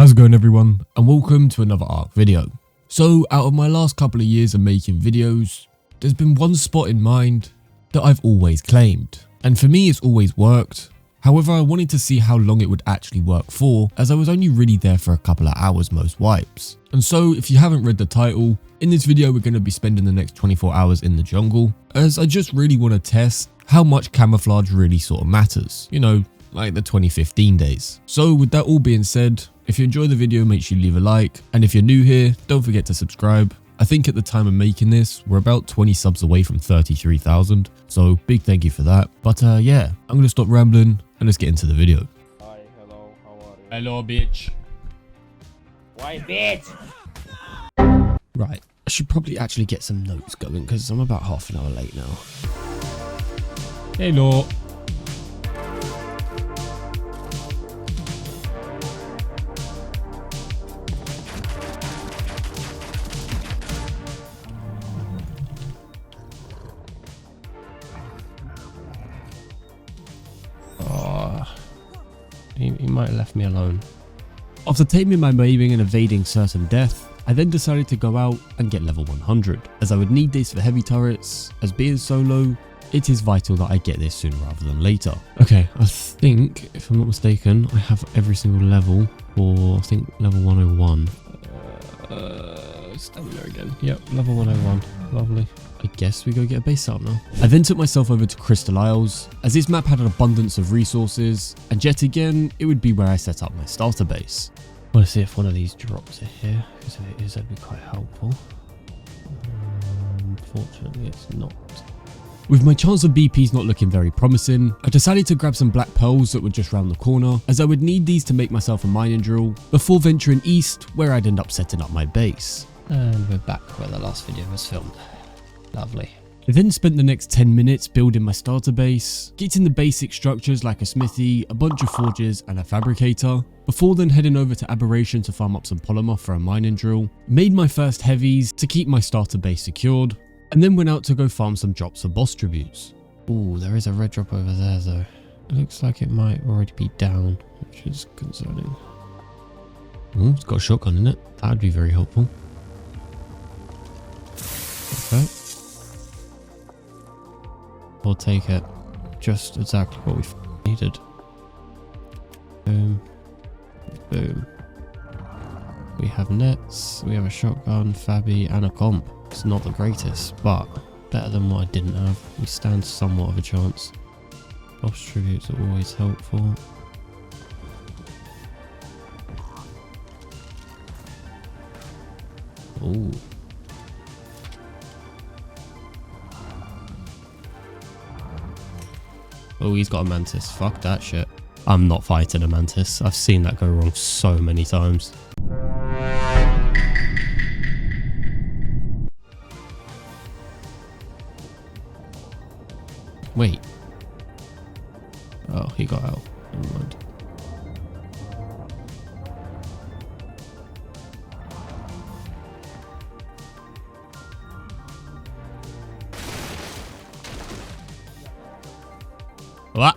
How's it going everyone, and welcome to another ARK video. So out of my last couple of years of making videos, there's been one spot in mind that I've always claimed, and for me it's always worked. However, I wanted to see how long it would actually work for, as I was only really there for a couple of hours most wipes. And so if you haven't read the title, in this video we're going to be spending the next 24 hours in the jungle, as I just really want to test how much camouflage really sort of matters, you know, like the 2015 days. So with that all being said, if you enjoy the video, make sure you leave a like, and if you're new here, don't forget to subscribe. I think at the time of making this, we're about 20 subs away from 33,000, so big thank you for that. But yeah, I'm gonna stop rambling and let's get into the video. Hi, hello, how are you? Hello, bitch. Why, bitch? Right, I should probably actually get some notes going because I'm about half an hour late now. Hello. He might have left me alone. After taming my Maven and evading certain death, I then decided to go out and get level 100, as I would need this for heavy turrets, as being solo, it is vital that I get this sooner rather than later. Okay, I think, if I'm not mistaken, I have every single level for, I think, level 101. Stamina again. Yep, level 101. Lovely. I guess we go get a base setup now. I then took myself over to Crystal Isles, as this map had an abundance of resources, and yet again, it would be where I set up my starter base. I want to see if one of these drops are here, because if it is, that'd be quite helpful. Unfortunately, it's not. With my chance of BPs not looking very promising, I decided to grab some black pearls that were just round the corner, as I would need these to make myself a mining drill, before venturing east, where I'd end up setting up my base. And we're back where the last video was filmed. Lovely. I then spent the next 10 minutes building my starter base, getting the basic structures like a smithy, a bunch of forges and a fabricator, before then heading over to Aberration to farm up some polymer for a mining drill, made my first heavies to keep my starter base secured, and then went out to go farm some drops for boss tributes. Ooh, there is a red drop over there though. It looks like it might already be down, which is concerning. Ooh, it's got a shotgun in it. That would be very helpful. Okay. We'll take it. Just exactly what we needed. Boom. Boom. We have nets, we have a shotgun, Fabi, and a comp. It's not the greatest, but better than what I didn't have. We stand somewhat of a chance. Boss tributes are always helpful. Ooh. Oh, he's got a mantis. Fuck that shit. I'm not fighting a mantis. I've seen that go wrong so many times. Wait. Oh, he got out. Never mind. What?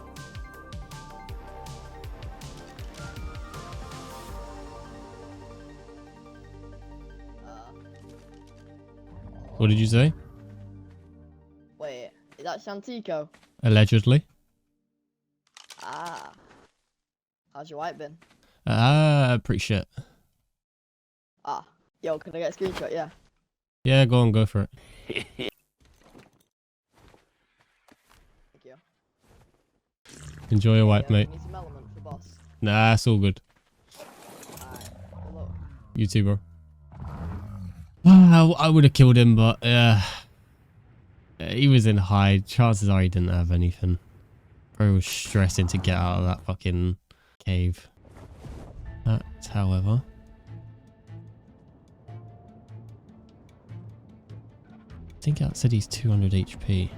What did you say? Wait, is that Chantiqo? Allegedly. Ah. How's your wipe been? Pretty shit. Ah. Yo, can I get a screenshot? Yeah. Yeah, go on, go for it. Thank you. Enjoy your wipe, mate. Need some element for boss. Nah, it's all good. Alright. Hello. You too, bro. I would have killed him, but he was in hide. Chances are he didn't have anything. Bro was stressing to get out of that fucking cave. That, however, I think that said he's 200 HP.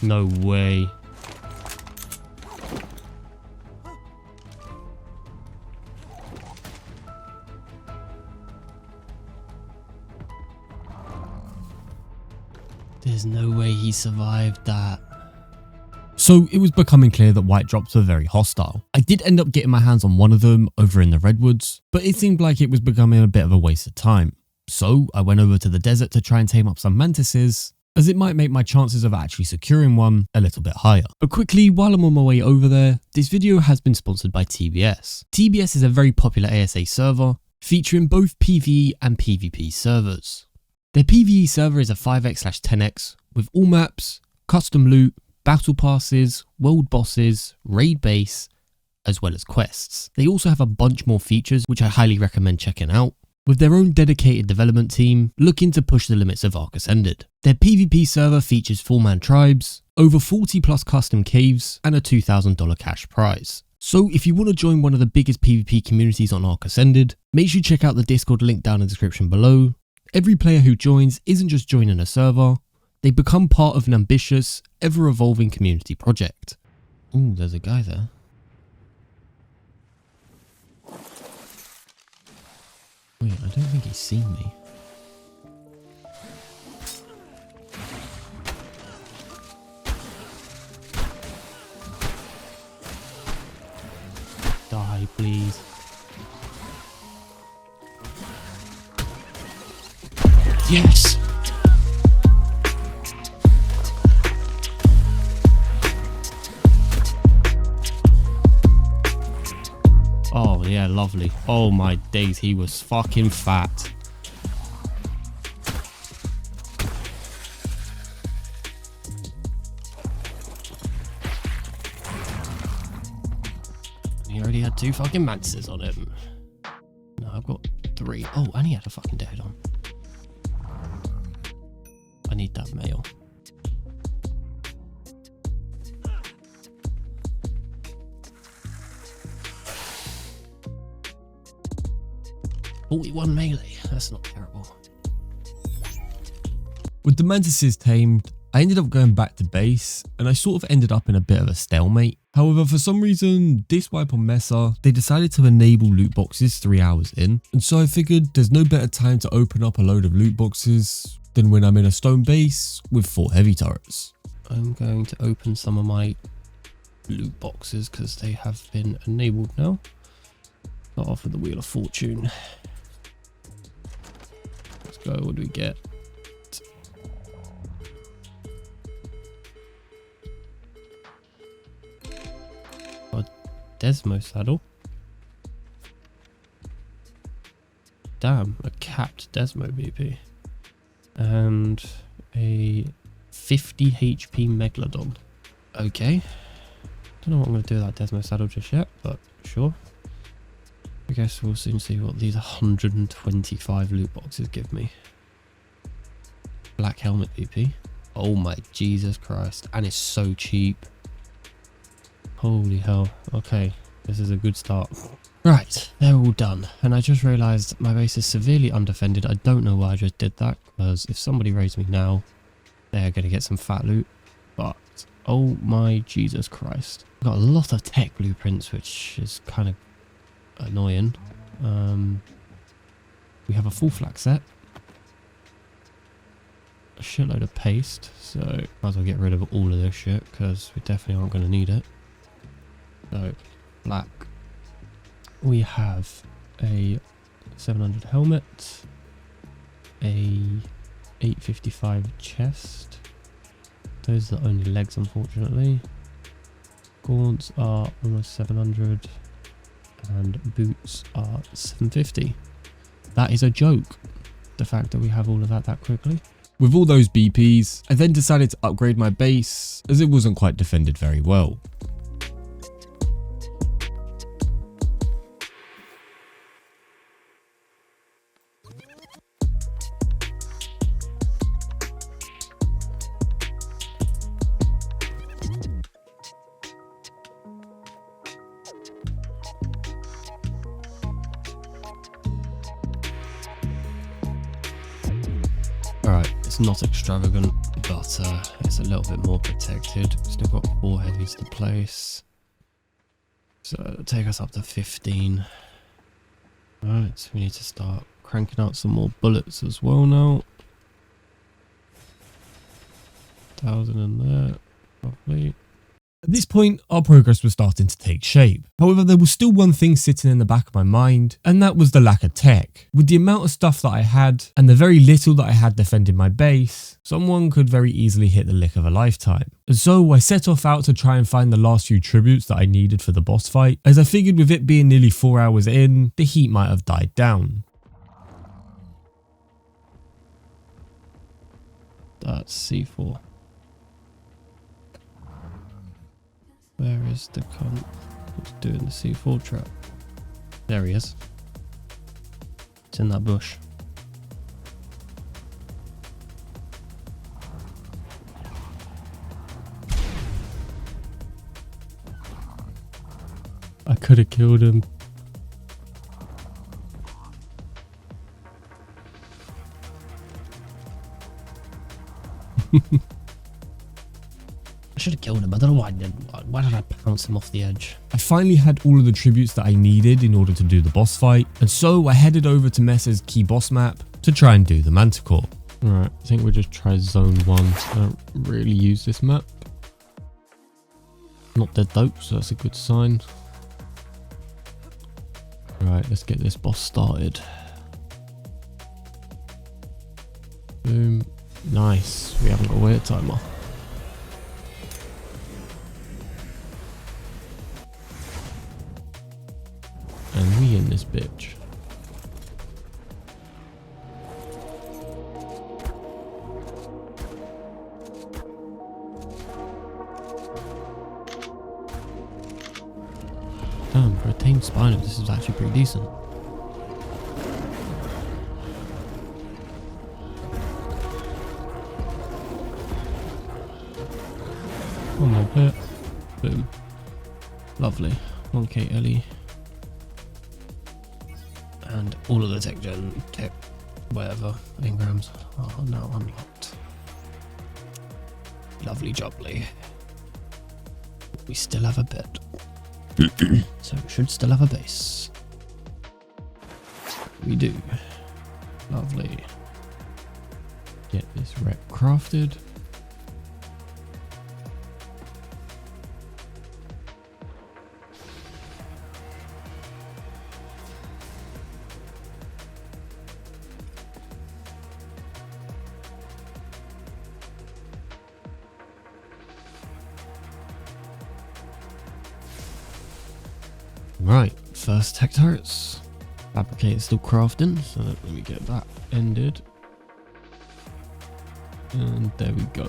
No way. There's no way he survived that. So it was becoming clear that white drops were very hostile. I did end up getting my hands on one of them over in the redwoods, but it seemed like it was becoming a bit of a waste of time. So I went over to the desert to try and tame up some mantises, as it might make my chances of actually securing one a little bit higher. But quickly, while I'm on my way over there, this video has been sponsored by TBS. TBS is a very popular ASA server, featuring both PvE and PvP servers. Their PvE server is a 5x/10x with all maps, custom loot, battle passes, world bosses, raid base, as well as quests. They also have a bunch more features which I highly recommend checking out, with their own dedicated development team looking to push the limits of ARK Ascended. Their PvP server features 4-man tribes, over 40 plus custom caves, and a $2,000 cash prize. So if you want to join one of the biggest PvP communities on ARK Ascended, make sure you check out the Discord link down in the description below. Every player who joins isn't just joining a server, they become part of an ambitious, ever-evolving community project. Ooh, there's a guy there. Wait, I don't think he's seen me. Die, please. Yes! Oh yeah, lovely. Oh my days, he was fucking fat. He already had 2 fucking mantises on him. No, I've got 3. Oh, and he had a fucking dead on. I need that male. .41 melee, that's not terrible. With the mantises tamed, I ended up going back to base, and I sort of ended up in a bit of a stalemate. However, for some reason, this wipe on Mesa, they decided to enable loot boxes 3 hours in, and so I figured there's no better time to open up a load of loot boxes than when I'm in a stone base with 4 heavy turrets. I'm going to open some of my loot boxes because they have been enabled now. Start off with the Wheel of Fortune. Let's go, what do we get? A Desmo saddle. Damn, a capped Desmo BP. And a 50 HP Megalodon. Okay. Don't know what I'm going to do with that Desmo saddle just yet, but sure. I guess we'll soon see what these 125 loot boxes give me. Black helmet BP. Oh my Jesus Christ. And it's so cheap. Holy hell. Okay. This is a good start. Right. They're all done. And I just realised my base is severely undefended. I don't know why I just did that. Because if somebody raids me now, they're going to get some fat loot. But oh my Jesus Christ. I've got a lot of tech blueprints, which is kind of annoying. We have a full flak set, a shitload of paste, so might as well get rid of all of this shit because we definitely aren't going to need it. So black, we have a 700 helmet, a 855 chest. Those are the only legs, unfortunately. Gaunts are almost 700 and boots are 750. That is a joke, the fact that we have all of that quickly. With all those BPs, I then decided to upgrade my base as it wasn't quite defended very well. Alright, it's not extravagant, but it's a little bit more protected. Still got 4 heavies to place, so it'll take us up to 15. Alright, so we need to start cranking out some more bullets as well now. 1,000 in there, lovely. At this point, our progress was starting to take shape. However, there was still one thing sitting in the back of my mind, and that was the lack of tech. With the amount of stuff that I had, and the very little that I had defending my base, someone could very easily hit the lick of a lifetime. And so I set off out to try and find the last few tributes that I needed for the boss fight, as I figured with it being nearly 4 hours in, the heat might have died down. That's C4. Where is the cunt who's doing the C4 trap? There he is. It's in that bush. I could have killed him. I should have killed him. I don't know why I didn't. Why did I pounce him off the edge? I finally had all of the tributes that I needed in order to do the boss fight, and so I headed over to Messa's key boss map to try and do the Manticore. Alright, I think we'll just try zone 1. I don't really use this map. Not dead though, so that's a good sign. Alright, let's get this boss started. Boom. Nice. We haven't got a wait timer. And we in this bitch. Damn, for a tamed Spino, this is actually pretty decent. One more hit. Boom. Lovely. 1k Ellie. And all of the tech, whatever, engrams are now unlocked. Lovely jubbly. We still have a bed. So we should still have a base. We do. Lovely. Get this rep crafted. Right, first tech turrets. Fabricate is still crafting, so let me get that ended. And there we go.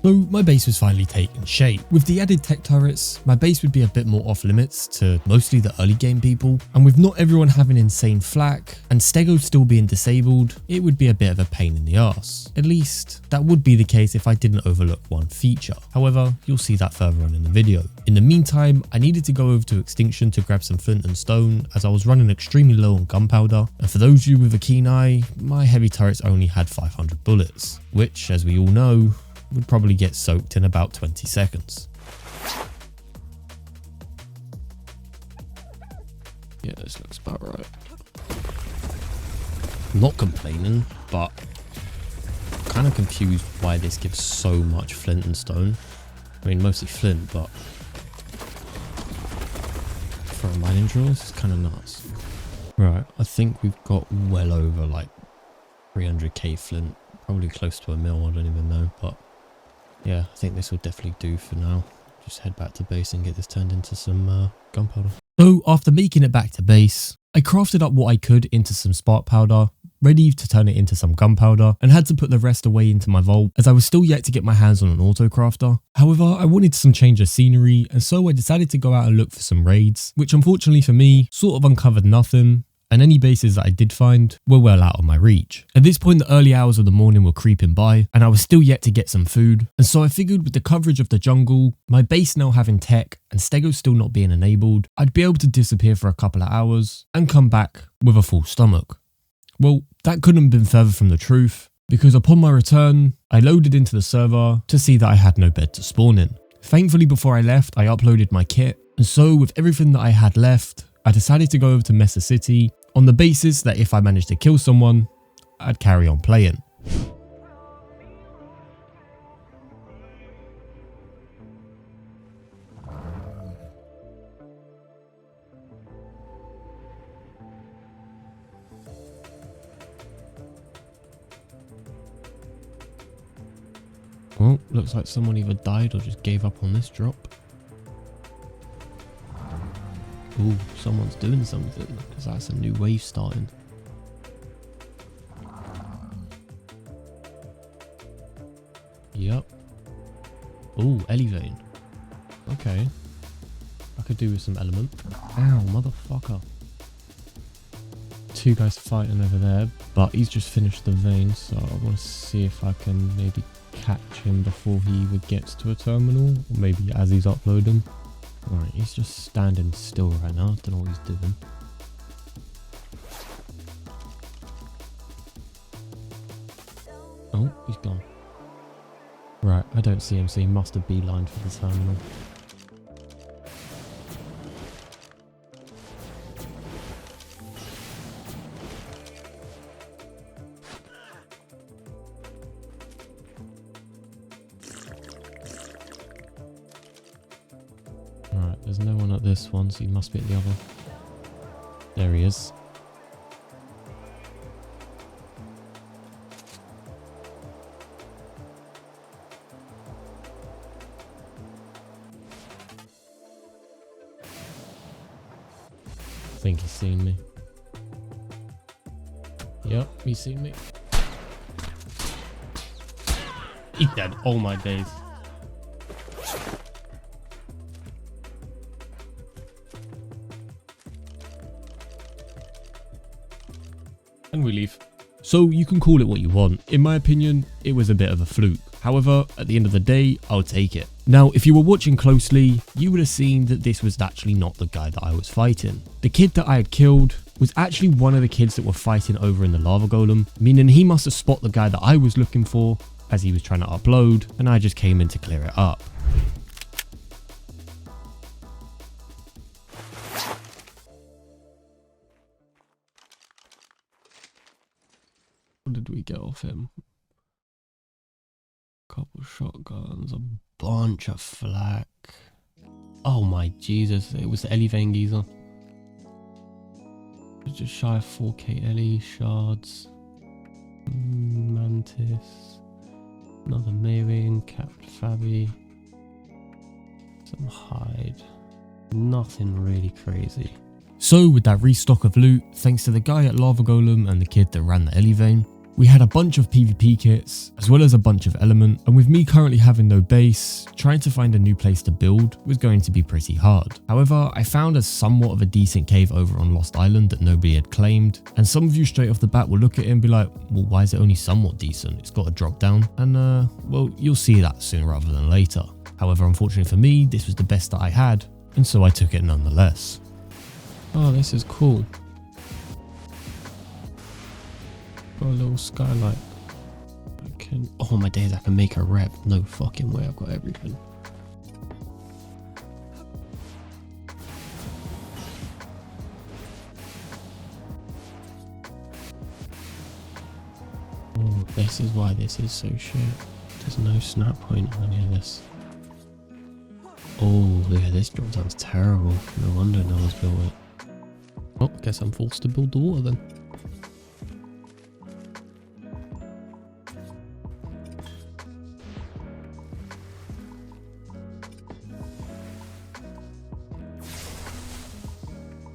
So my base was finally taking shape. With the added tech turrets, my base would be a bit more off limits to mostly the early game people, and with not everyone having insane flak and Stego still being disabled, it would be a bit of a pain in the arse. At least that would be the case if I didn't overlook one feature. However, you'll see that further on in the video. In the meantime, I needed to go over to Extinction to grab some flint and stone as I was running extremely low on gunpowder, and for those of you with a keen eye, my heavy turrets only had 500 bullets, which, as we all know, would probably get soaked in about 20 seconds. Yeah, this looks about right. I'm not complaining, but I'm kind of confused why this gives so much flint and stone. I mean, mostly flint, but for a mining drill, this is kind of nuts. Right, I think we've got well over like 300k flint, probably close to a mil, I don't even know, but yeah, I think this will definitely do for now. Just head back to base and get this turned into some gunpowder. So after making it back to base, I crafted up what I could into some spark powder, ready to turn it into some gunpowder, and had to put the rest away into my vault as I was still yet to get my hands on an auto crafter. However, I wanted some change of scenery, and so I decided to go out and look for some raids, which unfortunately for me, sort of uncovered nothing. and any bases that I did find were well out of my reach. At this point, the early hours of the morning were creeping by, and I was still yet to get some food, and so I figured with the coverage of the jungle, my base now having tech, and Stego still not being enabled, I'd be able to disappear for a couple of hours, and come back with a full stomach. Well, that couldn't have been further from the truth, because upon my return, I loaded into the server to see that I had no bed to spawn in. Thankfully, before I left, I uploaded my kit, and so with everything that I had left, I decided to go over to Mesa City on the basis that if I managed to kill someone, I'd carry on playing. Well, looks like someone either died or just gave up on this drop. Ooh, someone's doing something, because that's a new wave starting. Yep. Ooh, Elevane. Okay. I could do with some element. Ow, motherfucker. Two guys fighting over there, but he's just finished the vein, so I want to see if I can maybe catch him before he even gets to a terminal, or maybe as he's uploading. Alright, he's just standing still right now. I don't know what he's doing. Oh, he's gone. Right, I don't see him, so he must have beelined for the terminal. Alright, there's no one at this one, so he must be at the other. There he is. I think he's seen me. Yep, he's seen me. He's dead. Oh my days. And we leave. So you can call it what you want. In my opinion, it was a bit of a fluke. However, at the end of the day, I'll take it. Now, if you were watching closely, you would have seen that this was actually not the guy that I was fighting. The kid that I had killed was actually one of the kids that were fighting over in the lava golem, meaning he must have spotted the guy that I was looking for as he was trying to upload, and I just came in to clear it up. What did we get off him? Couple shotguns, a bunch of flak. Oh my Jesus, it was the Elevane geezer. Just shy of 4k Ellie shards. Mantis. Another Mayring, capped Fabi. Some hide. Nothing really crazy. So with that restock of loot, thanks to the guy at Lava Golem and the kid that ran the Elevane, we had a bunch of PvP kits, as well as a bunch of element, and with me currently having no base, trying to find a new place to build was going to be pretty hard. However, I found a somewhat of a decent cave over on Lost Island that nobody had claimed, and some of you straight off the bat will look at it and be like, well, why is it only somewhat decent? It's got a drop down, and well, you'll see that sooner rather than later. However, unfortunately for me, this was the best that I had, and so I took it nonetheless. Oh, this is cool. Got a little skylight. I can. Oh my days! I can make a rep. No fucking way! I've got everything. Oh, this is why this is so shit. There's no snap point on any of this. Oh, yeah, this drop sounds terrible. No wonder no one's built it. Oh, guess I'm forced to build the water then.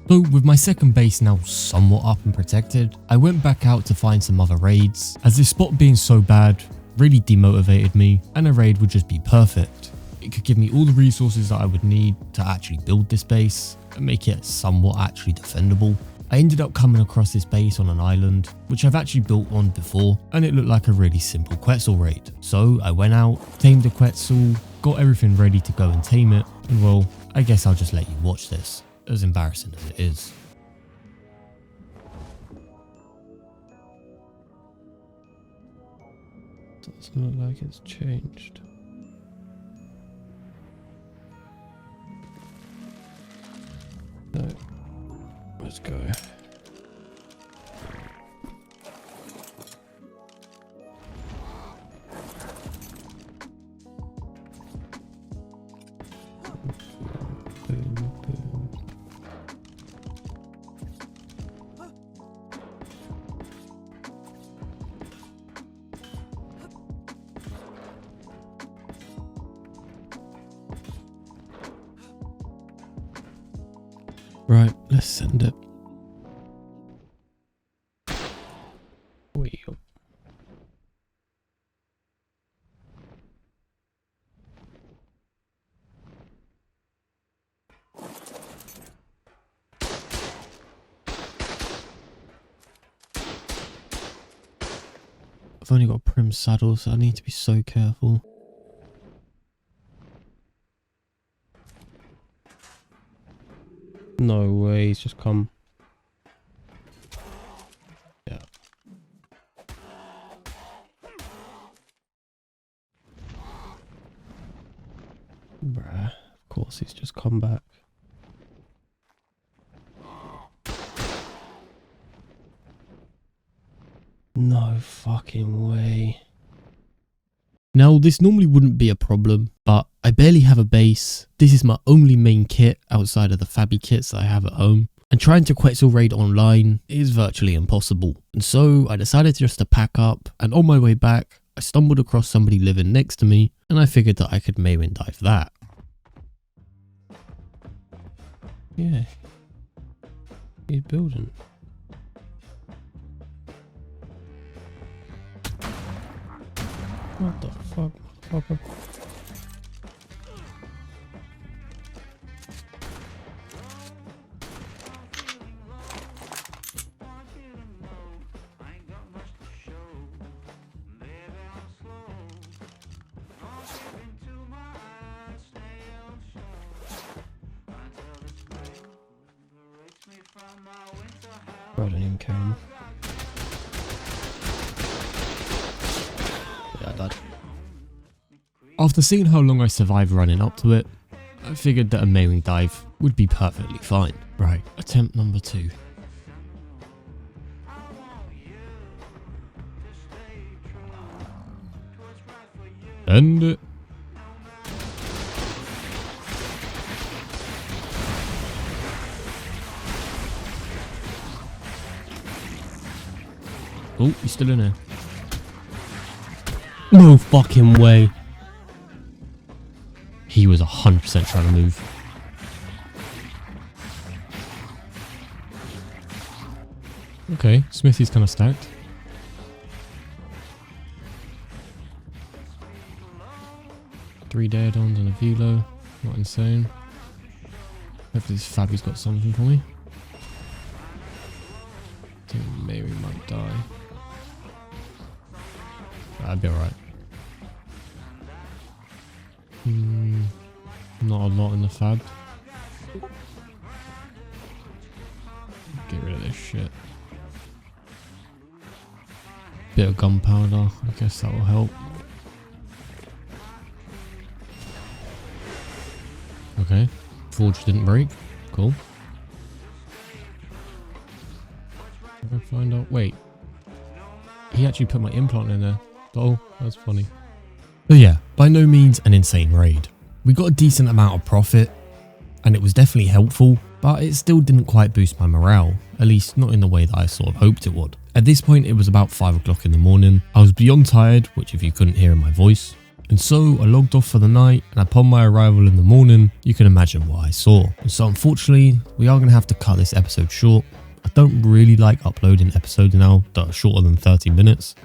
So with my second base now somewhat up and protected, I went back out to find some other raids, as this spot being so bad really demotivated me, and a raid would just be perfect. It could give me all the resources that I would need to actually build this base and make it somewhat actually defendable, I ended up coming across this base on an island, which I've actually built on before, and it looked like a really simple Quetzal raid. So I went out, tamed the Quetzal, got everything ready to go and tame it, and well, I guess I'll just let you watch this, as embarrassing as it is. Doesn't look like it's changed. No. Let's go. Boom, boom. Right, let's send it. Wheel. I've only got a prim saddle, so I need to be so careful. No way, he's just come. Yeah. Bruh, of course he's just come back. No fucking way. Now, this normally wouldn't be a problem, but I barely have a base. This is my only main kit outside of the Fabi kits that I have at home. And trying to Quetzal raid online is virtually impossible. And so I decided just to pack up, and on my way back, I stumbled across somebody living next to me, and I figured that I could Maywin dive that. Yeah. He's building. What the fuck, motherfucker? Bro, I don't even care anymore. Yeah, I died. After seeing how long I survived running up to it, I figured that a Maywin dive would be perfectly fine. Right, attempt number 2. End it. Oh, he's still in there. No fucking way. He was 100% trying to move. Okay, Smithy's kind of stacked. Three Daredons and a Velo. Not insane. Hopefully this Fabi's got something for me. I think maybe we might die. That'd be alright. Not a lot in the Fab. Get rid of this shit. Bit of gunpowder, I guess that will help. Okay, forge didn't break. Cool. If I find out, wait, he actually put my implant in there. Oh, that's funny. But yeah, by no means an insane raid. We got a decent amount of profit, and it was definitely helpful, but it still didn't quite boost my morale, at least not in the way that I sort of hoped it would. At this point, it was about 5 o'clock in the morning. I was beyond tired, which if you couldn't hear in my voice. And so I logged off for the night, and upon my arrival in the morning, you can imagine what I saw. And so unfortunately, we are going to have to cut this episode short. I don't really like uploading episodes now that are shorter than 30 minutes,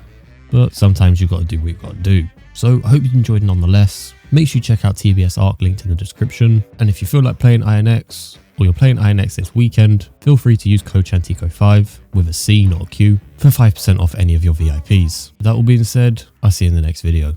but sometimes you've got to do what you've got to do. So I hope you enjoyed nonetheless. Make sure you check out TBS ARK linked in the description. And if you feel like playing INX, or you're playing INX this weekend, feel free to use code Chantiqo5 with a C, not a Q, for 5% off any of your VIPs. With that all being said, I'll see you in the next video.